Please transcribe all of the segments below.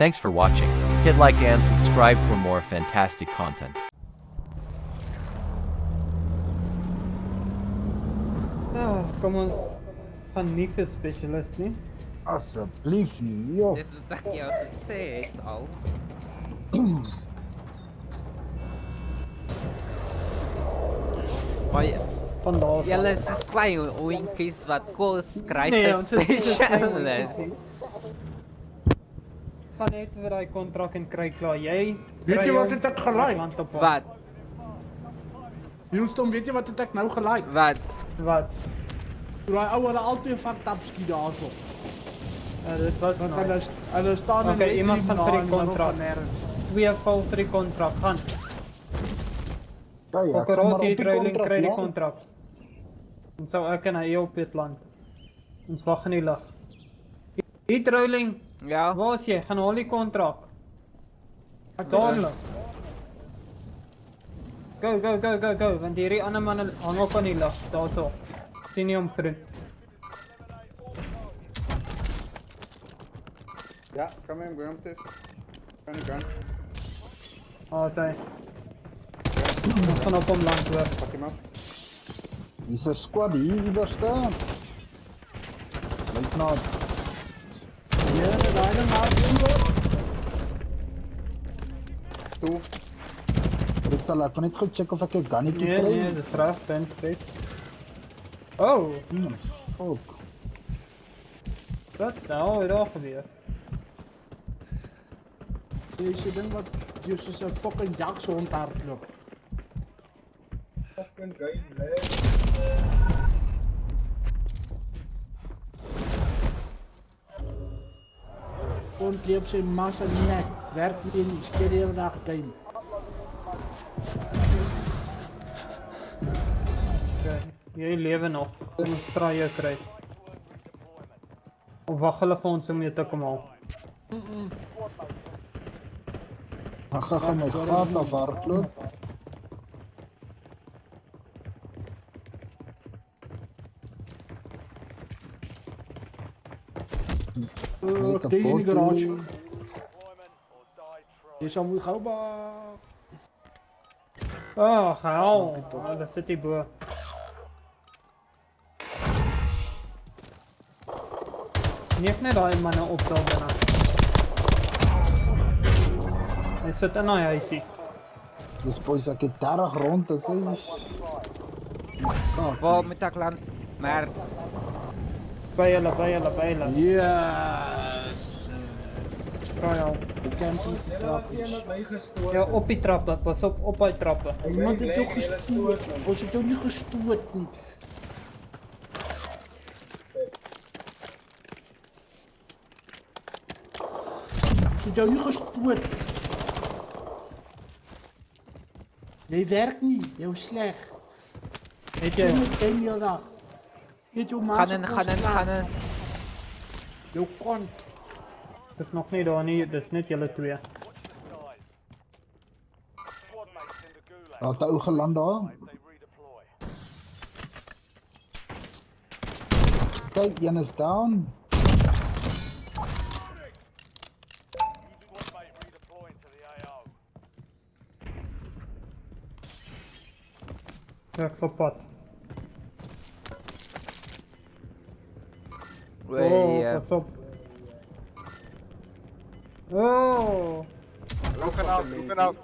Thanks for watching. Hit like and subscribe for more fantastic content. Kom ons gaan nie vir specialist nie. Asseblief nie, joh. Dis wat ek jou gesê het al. Maar Van daar af. julle is so klein oentjies wat kos skryf Nee, vir ons is nie so klein specialist. oentjies Gaan net vir daai kontrak en kry klaar. Jy Weet kry jy wat jou het ek gelike? land op pad. Wat? Houston, weet jy wat het ek nou gelike? Wat? Wat? Toe daai ou hulle al twee van tapskie daarso. Dit was Want nice. hulle staan Oké, net iemand hier gaan na vir die in middel kontrak. van nêrens. 2 val vir die kontrak. Gaan. Kijk, ek sal maar Kokkerot op hier die trailing kontrak kry die land. kontrak. Ons sou ek en hy op dit land. Ons wag in die lug. Die trailing, Ja. waar is jy? Gaan haal die kontrak. Ek Dadelik. Go, want hierdie ander manne hang op aan die lug, daarso. Sien jy hom groen? Yeah, come in, we're upstairs. Gun. Sy. Ons gaan op hom land hoor. Fuck him up. Dis 'n squad hier iewers staan. Lyk nou. Ja, daai ding maar Two. Ek sal ek net gou check of ek 'n gunnetjie Nee, kry. dis reg, ben straight. Oh, Ook. wat nou het daar gebeur? jy sê ding wat jy soos 'n fucking jakshond hardloop. Kon kleep sy massa nek. Werk nie in die speel die hele dag game. Okay, jy lewe nog. Kom ons try jou kry. Of wag hulle vir ons om mee te kom haal. Ag, gaan my gat af hardloop. Ek dink in die garage. Jy sal moet gou ba. Hel. Dit sit hier bo. Neef net daai manne op daar binne. Hy sit in daai huisie. Dis boys ek het 30 rond is hy. Waar moet ek land? Maar By hulle. Yes. Kry al. Ek kan nie trap. Ja, op die trappe. Pas op daai trappe. Iemand het jou gestoot. Ons het jou nie gestoot nie. Ons het jou nie gestoot. Jy werk nie, jy is sleg. Het Jy jy? moet ken jou dag. Jy het jou maas gaan in. Jou kont. Dis nog nie daar nie, dis net julle twee. Daar het ou geland daar. Kyk, een is down. Ek op pad. Pas op. Looking out.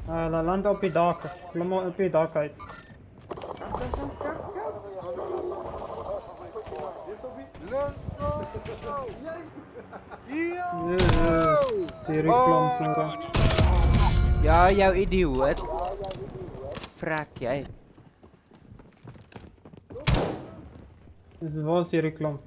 Hulle land op die dak. Klim maar op die dak uit. Hierdie klomp. Ja, jou idioot. Frak jy. Dis waar is hierdie klomp.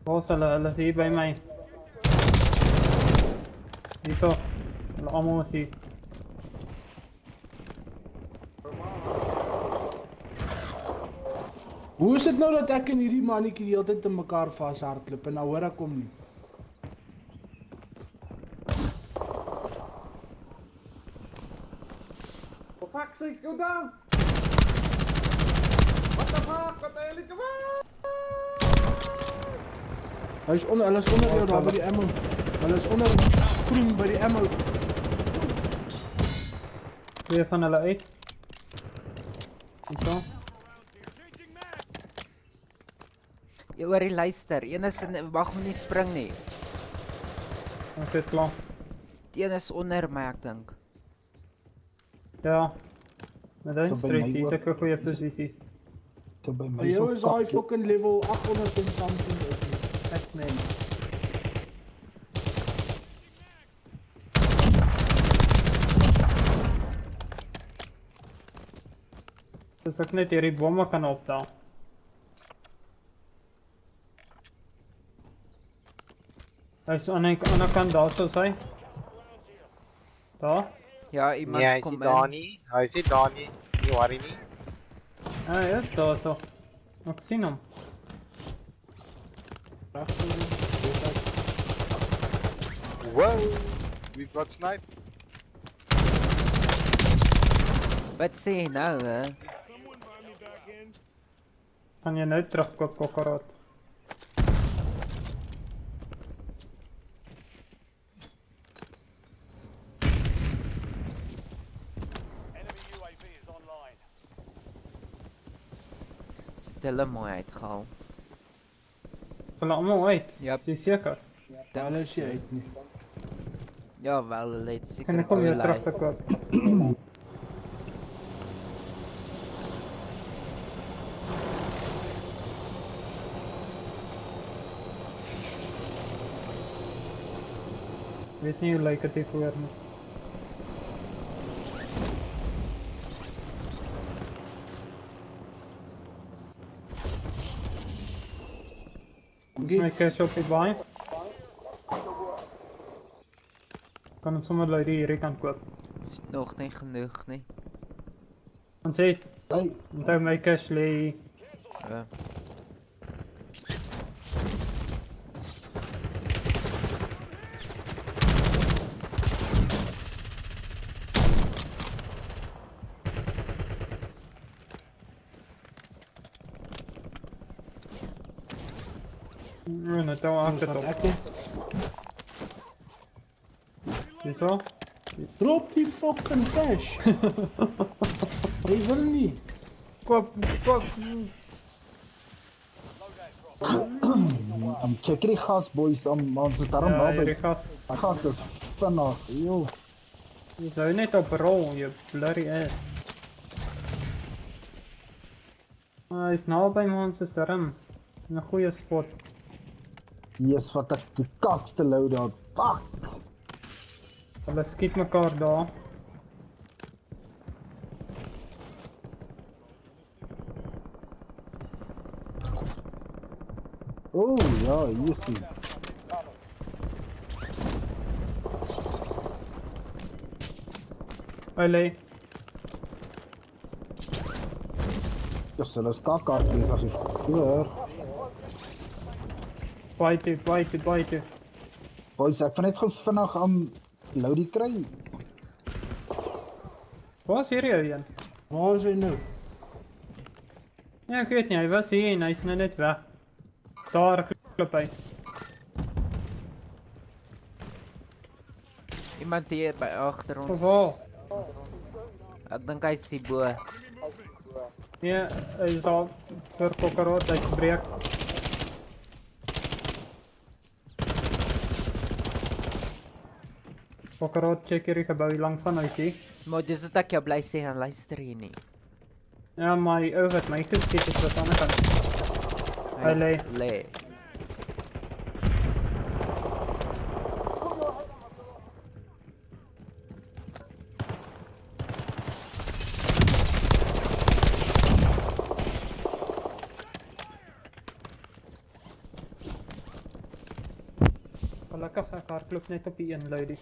Waar is hulle? Hulle is hier by my. Hierso. Hulle almal is hier. Hoe is dit nou dat ek en hierdie mannetjie die hele tyd in mekaar vashardloop en nou hoor ek hom nie? fuck's sakes, go down! What the fuck? Wat de hele, come on! Hulle is onder jou daar by die ammo. Hulle is onder groen by die ammo. Twee van hulle uit. En zo. Jy hoor die luister. Een is in mag nie spring nie. Oké, klaar. Die een is onder my ek dink. Ja. Met die Tot by streek my hier ook. het ek 'n goeie posisie. Toe by By my jou so is daai kak, fucking level 800 en something op. Ek meen. Dus ek net hierdie bomme kan optel. Hy is aan die ander kant daar soos hy. Daar? Ja, iemand Nee, hy kom is nie daar in. nie. Hy is nie daar nie. Nie worry nie. Ja, hy is daar so. Ek sien hom. Wow, we've got snipe. Wat sê jy nou, hè? Gaan jy nou terugkoop, kokkerot? Stille mooi uitgehaal. Is hulle allemaal uit? Ja. Is jy seker? Ja, hulle is nie uit nie. Ja, wel, hulle het Kan seker ek kom weer oorlei. terug te koop? Weet nie hoe lyk het hier voor nie. My cash op die baai. Kan het sommer lui die hierdie kant koop. Is nog nie genoeg nie. Want sê, hey, onthou my cash lê hier. Ja. En het hou Ons agter wat op. ek nie. Hierso? Drop die fucking cash. Hy wil nie. Koop, koop. check die gas boys, ons is daarom Ja, naby. hierdie gas. Die gas is vinnig, joh. Jy sou net op rol, jy bloody ass. Hy is nou by ons is daarin. In 'n goeie spot. Yes, wat ek die kakste loadout. Fuck! Hulle skiet mekaar daar. Oh, ja, hier is hy. Hy lê. Dus hulle is kakkaart bezig. Hoor. Buite, buite, buite. Boys, ek van net gou vinnig loadie kry. Waar is hierdie ou een? Waar is hy nou? Ja, ek weet nie, hy was hier en hy's nou net weg. Daar klop hy. Iemand hier by agter Of ons. waar? Ek dink hy is hier bo. Nee, hy is daar vir kokkerot, hy gebreek. Kokkerot, check hierdie gebou hier langs van huisie. Maar dis wat ek jou bly sê en luister hier nie. Ja, maar die ou wat my geskiet het wat aan die ander kant. Hy lê. Lê. Gelukkig ek hardloop net op die een luidie.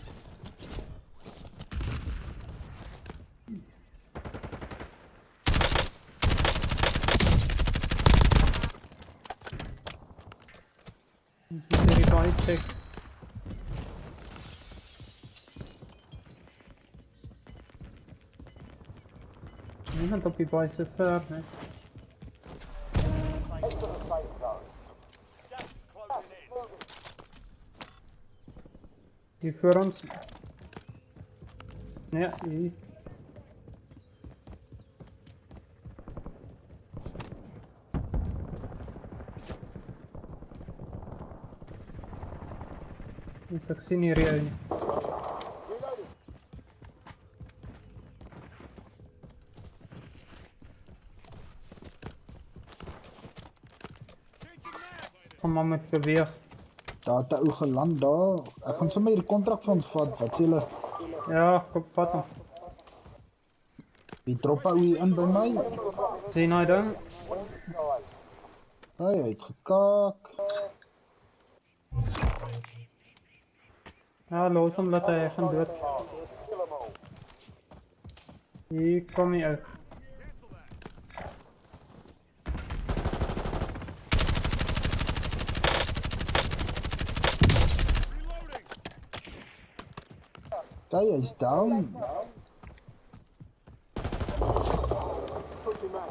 Hierdie baie check. Niemand op die baie se ver, nee. Hier voor ons. Nee, hier. Ek sien hier jou nie. Kom maar met beweeg. Daar het 'n ou geland daar. Ek gaan sommer hierdie kontrak van ons vat. Wat sê julle? Ja, kom vat hom. Die drop ou hier in by my. Sien hy dan? Hy het gekaak. Ja, los hom laat hy gaan dood. Hier kom hy uit. Hy is down.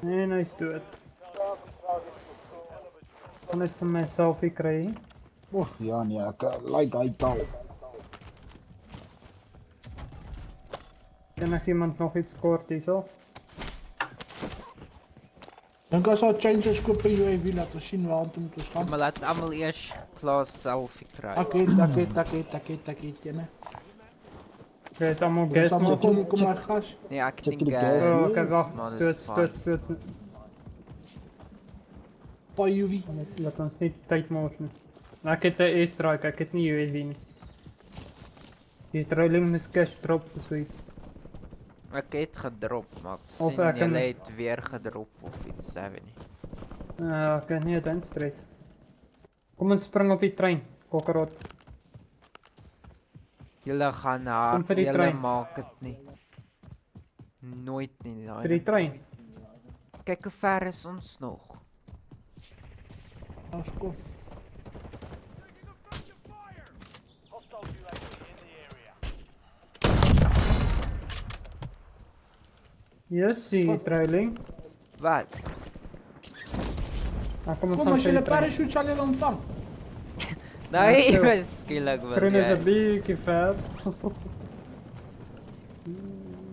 En hy is dood. Kan ek vir my selfie kry? Oeg, ja nee, ek like hy taal. En as iemand nog iets kort hierso? Dink as al changes koop by UAV laat ons sien waar toe moet ons gaan. Maar laat almal eers klaar selfie kry. Ek het, jene. Jy het allemaal Dis gas allemaal nog. kom maar gas. Nee, ek Check dink die gas. Oh, Yes. oké, wacht. maar dis Stoot. fine. Paar UAV. Laat ons nie tyd mors nie. Ek het 'n airstrike, ek het nie UAV nie. Die trailing mis cash drop of zoiets. Ek het gedrop, maar ek Of sien ek kan- julle het weer gedrop of iets, sê nie. Ja, ek nee, dan stress. Kom ons spring op die trein, kokkerot. Julle gaan Kom hard, vir die julle trein. maak dit nie. Nooit nie, daai. Vir die trein. Kyk hoe ver is ons nog. Ons kom. Yes, die trailing. Wat? Kom ons Kom gaan as vir julle die trein. parachute sal julle ontvang. Nou, so. ewe skielik wil Trein is 'n jy. bietjie ver.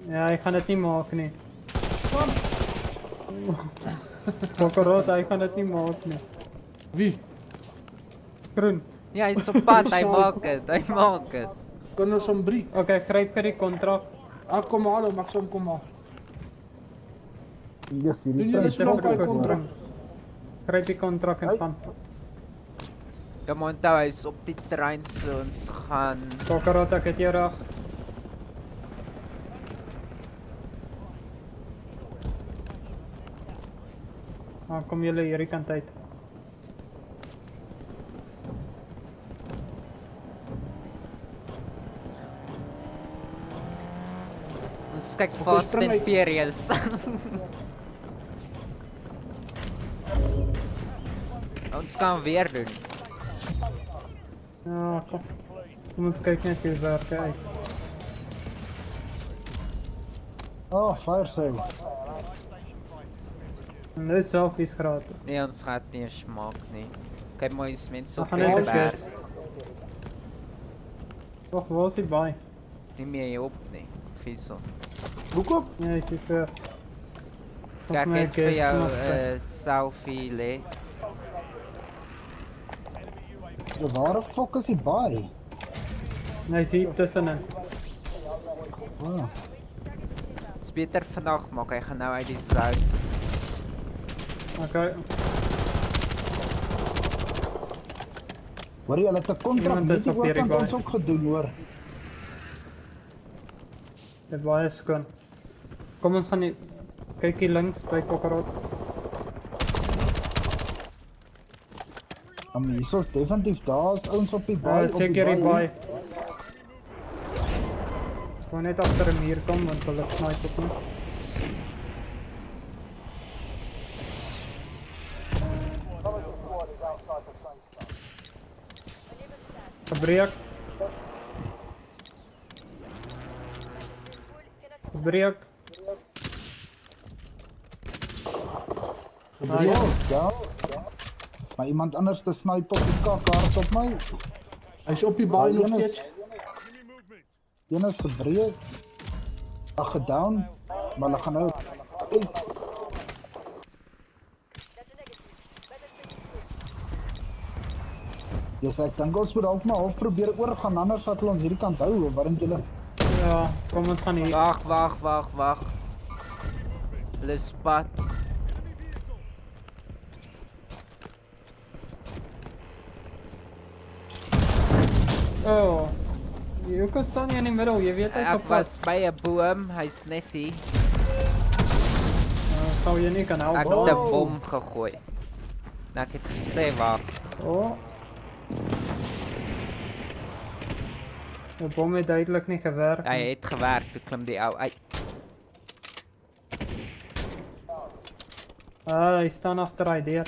Ja, ek gaan dit nie maak nie. Kom. Kokkerot, hy gaan dit nie maak nie. Wie? Groen. Ja, hy's op pad, hy maak dit, hy maak dit. Kan ons hom breek? Okay, gryp vir die kontrak. Ek kom haal hom, ek sal hom kom haal. Yes, Doen hierdie julle tyd. so lank by kontrak? Gryp die kontrak en Hey. gaan. Kom onthou, hy's op die trein, so ons gaan. Kokkerot, ek het jou reg. Kom julle hierdie kant uit. Ons kyk Op die Fast spring and uit. Furious. Ons kan weer doen. Ja, kom. Kom ons kyk net hoe werk hy uit. Oh, fire sale. En dit selfies gratis. Nee, ons gaan dit nie eens maak nie. Kyk maar, is mense Dan op gaan die net berg. gas. Wag, waar is die baai? Nie meer hier op nie. Viesel. Hoekom? Nee, ek is ver. Kijk, ek het vir jou 'n selfie lê. Ja, waar die fuck is die baai? Nee, is hier tussenin. Ah, Dis beter vandag maak, hy gaan nou uit die zout. Okay. hoor jy, hulle het 'n kontrak Iemand is net op hierdie oorkant baai. ons ook gedoen hoor. Dit baie skoon. Kom ons gaan kyk hier links by Kokkerot. Hierso is definitief daar's ouens op die baai. op Check die hierdie baai. baai. Gewoon net agter 'n muur kom want hulle snipe op my. Gebreek. Gebreek. Gebreek. Ja. Maar iemand anders te snipe op die kaart op my. Hy's op die baai nog Een is- steeds. Een is gebreek. Ag gedown. Maar hulle gaan nou. Yes, ek dink ons moet half maar half probeer oorgaan, anders sal ons hierdie kant hou, wat dink julle? Ja, kom ons gaan hier. Wag. Hulle spat. Oh. Jy kan staan hier in die middel, jy weet hy's Ek op pad. was by 'n boom, hy's net hier. Sou jy nie kan help. Ek het 'n bom gegooi. Nou ek het gesê wag. Oh. Die bom het duidelik nie gewerk. Hy het gewerk, toe klim die ou uit. Hy staan agter hy deur.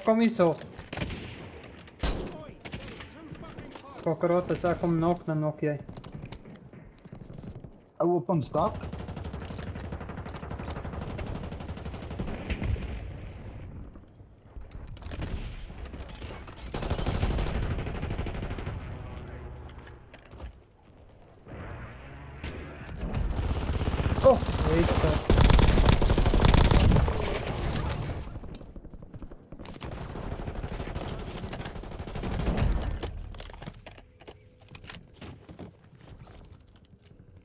Kom hier so. Kokorot, as ek hom nok, dan nok jy. Ou op ons dak. Weet so.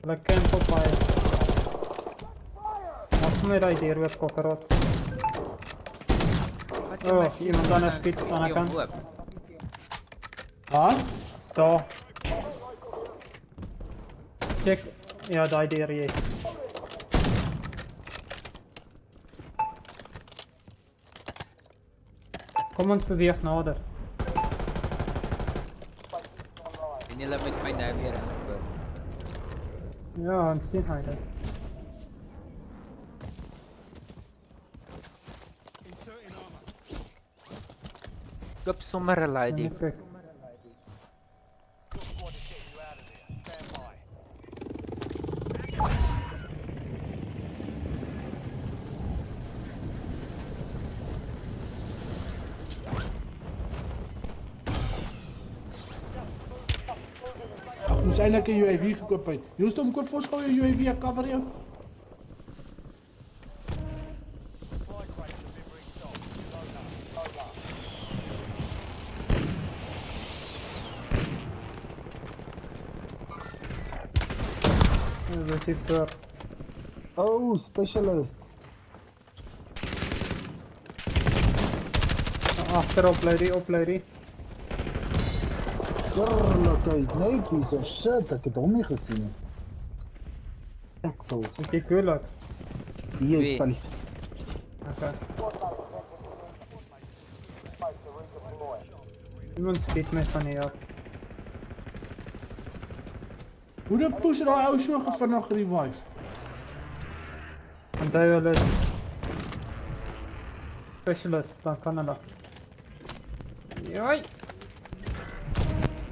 Hulle camp op hy. Maak my daai deur weer kokorot. Iemand anders skiet aan die kant. Ha? Daar. Check. Ja, daai deur is. Kom ons beweeg nader. En julle met my nou weer inkoop. Ja, ons sien hy dit. Koop sommer 'n lady. Kyk. Ek moes eintlik 'n UAV gekoop het. Houston, koop vir ons gou 'n UAV, ek cover jou. Dit is vir Oh, specialist. agterop lady. Eerlikheid, nee, piece of shit, ek het hom nie gesien nie. Excels. Ek kyk goed. Hier is Wie? Pali. Okay. Iemand skiet my van hier af. Hoe die push daai ou so vinnig revive? Onthou hulle is specialist van Canada. Joi!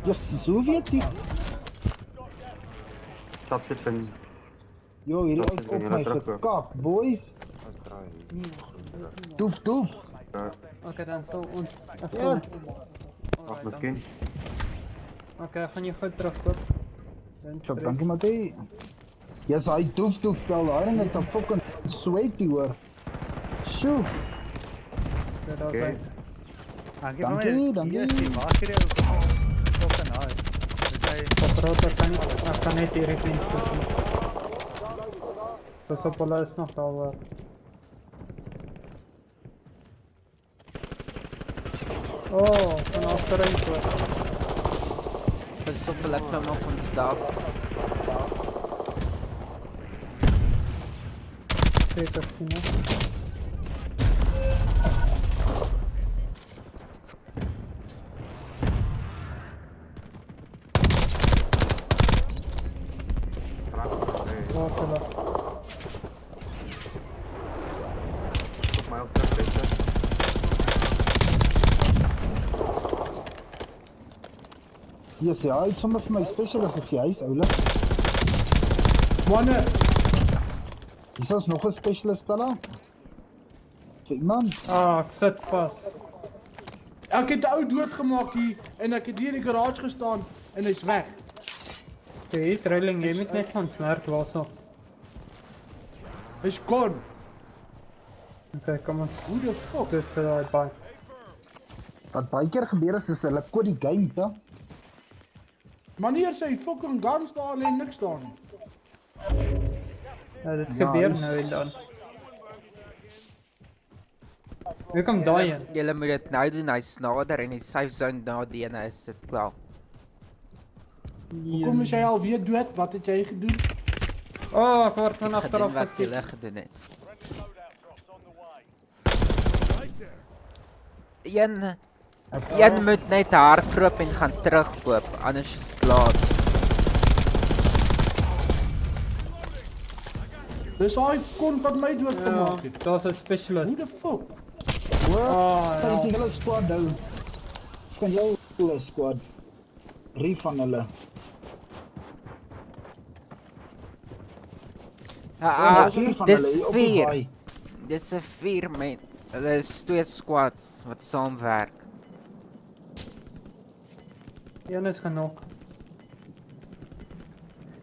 Yes, so weet jy. Stap dit in. Yo, hierdie uit op my gekap, boys. Doef. Okay, dan sal ons Ja. Ag, miskien. Okay, gaan jy goed terugkoop? So, dankie Matthie. Yes, hy doef spel daar en het 'n fucking sweaty hoor. Shoo. Okay. Dankie. Kokorot, ek kan net hierdie vriend koop. Pas op, hulle is nog daar waar. Oh, van achteruit hoor. Pas op, hulle klim op ons dak. Kijk, ek sien hè. Waar is hulle? Op my op terug beter. Yes, ja, hy het sommer vir my specialist op die huis, oulik. Manne, Hier is nog 'n specialist pella. Vir iemand? Ah, ek sit vas. Ek het 'n ou doodgemaak hier en ek het hier in die garage gestaan en hy's weg. Okay, hier trailing, jy moet net van smerk waarso. Hy's gone. Okay, kom ons Hoe the fuck? doen vir daai baie. Wat baie keer gebeur is hulle koop die game, ja? Wanneer sy fucking guns daar lê niks daar nie. Ja, dit Ja, gebeur is- nou en dan. Hoe kom daai in? Julle moet dit nou doen, hy's nader en die safe zone nadien is dit klaar. Hoekom is hy alweer dood? Wat het jy gedoen? Oh, ek word van Ek gedoen agteraf wat geskiet. julle gedoen het. Een moet net hardloop en gaan terugkoop, anders is dit laat. Dis daai kon wat my Ja, doodgemaak het. daar's 'n specialist. Hoe the fuck? Hoor, ja. sy is die hele squad hou. Kan jou hele squad. 3 van hulle. Ah, Vier van dis hulle hier op die 4. baai. Dis 'n 4 man. Hulle is 2 squads wat saamwerk. Een is genoeg.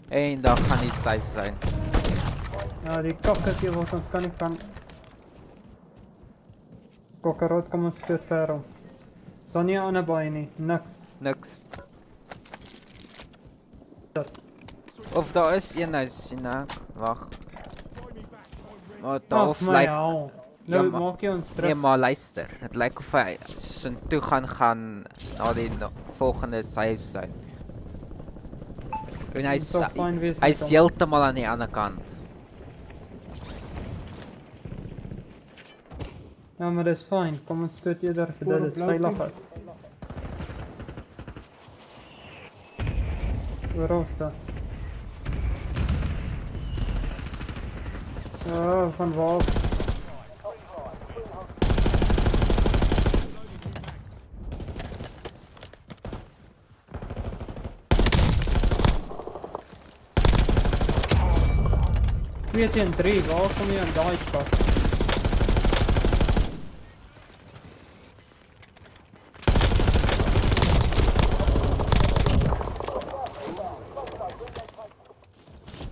En dan gaan die safe zone. Ja, die kakkertjie wat ons kan nie van. Kokkerot kom ons te ver om. Staan nie aan 'n baie nie, niks. Niks. Dat. Of daar is een nou sien ek. Wag. Maar daar Ag of my lyk hel. Ja, Nou maar- maak jy ons nee, terug. maar luister. Dit lyk of hy sin toe gaan na die volgende safe zone. En Dit sal fyn wees met hy's hom. heeltemal aan die ander kant. Ja, maar dis fyn. Kom ons stoot eerder vir Voor dit op is blou veilig pie. uit. Waar is dat? Ja, van waar? Twee teen 3, waar kom jy aan daai kant?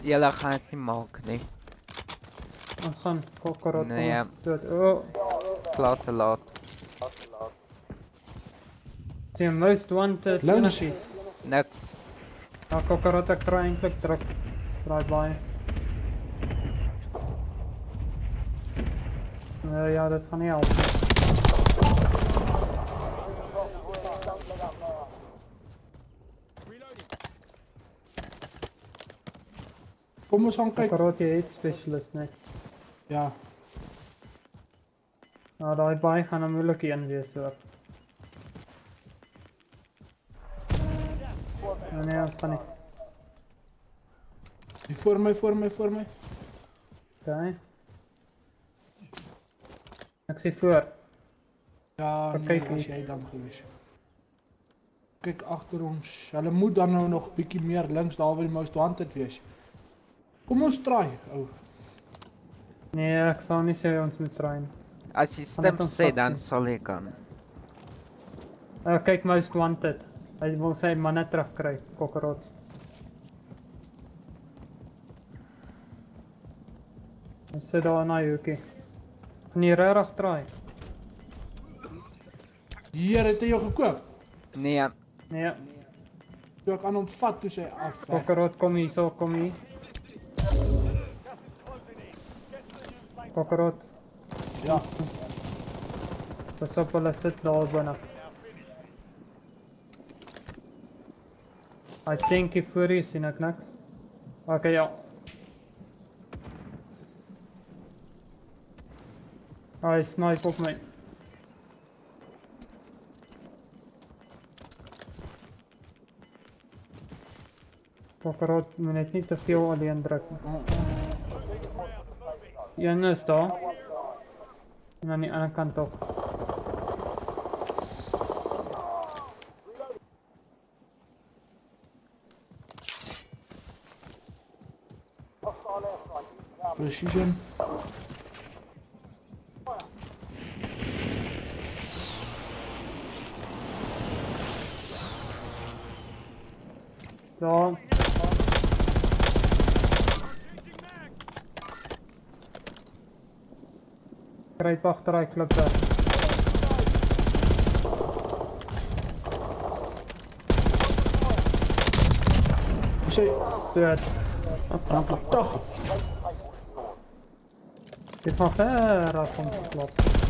Julle gaan dit nie maak nie. Ons gaan kokkerot Nee, ja. dood. Oh, Klaar te laat. die most wanted Lunch. energie. Niks. Ja, kokkerot ek kry eintlik druk. Draai baie. Ja, dit gaan nie help nie. Kom ons gaan kyk. Kokkerot jy het specialist nee. Ja. Nou, daai baie gaan 'n moeilike een wees hoor. Nee, ons gaan nie. Die voor my. Okay. Ek sê voor. Ja, Wat nee, kyk was jy? jy dan gewees. Kyk agter ons. Hulle moet dan nou nog bietjie meer links daar waar die most wanted wees. Kom ons try, ou. Nee, ek sal nie sê ons moet try nie. As die Gaan net stem ons sê vat dan sien. sal ek kan. Kyk most wanted. Hy wil sy manne terugkry, kokkerot. Hy sit daar in hy hoekie. Kan jy regtig try? Hier het hy jou gekoop. Nee, Nee, Toe ek aan hom vat, toe sy af. weg. kokkerot kom hier, so kom hier. Kokkerot, Ja. pas op hulle sit daar binne. I think hier voor hier sien ek niks. Okay, ja. Hy snipe op my. Kokkerot moet net nie te veel alleen druk nie. Een is daar. En aan die ander kant ook. Precision. Daar. Kruip achter die klip weg. Sê, Dood. tog. Dit van ver af om te klap.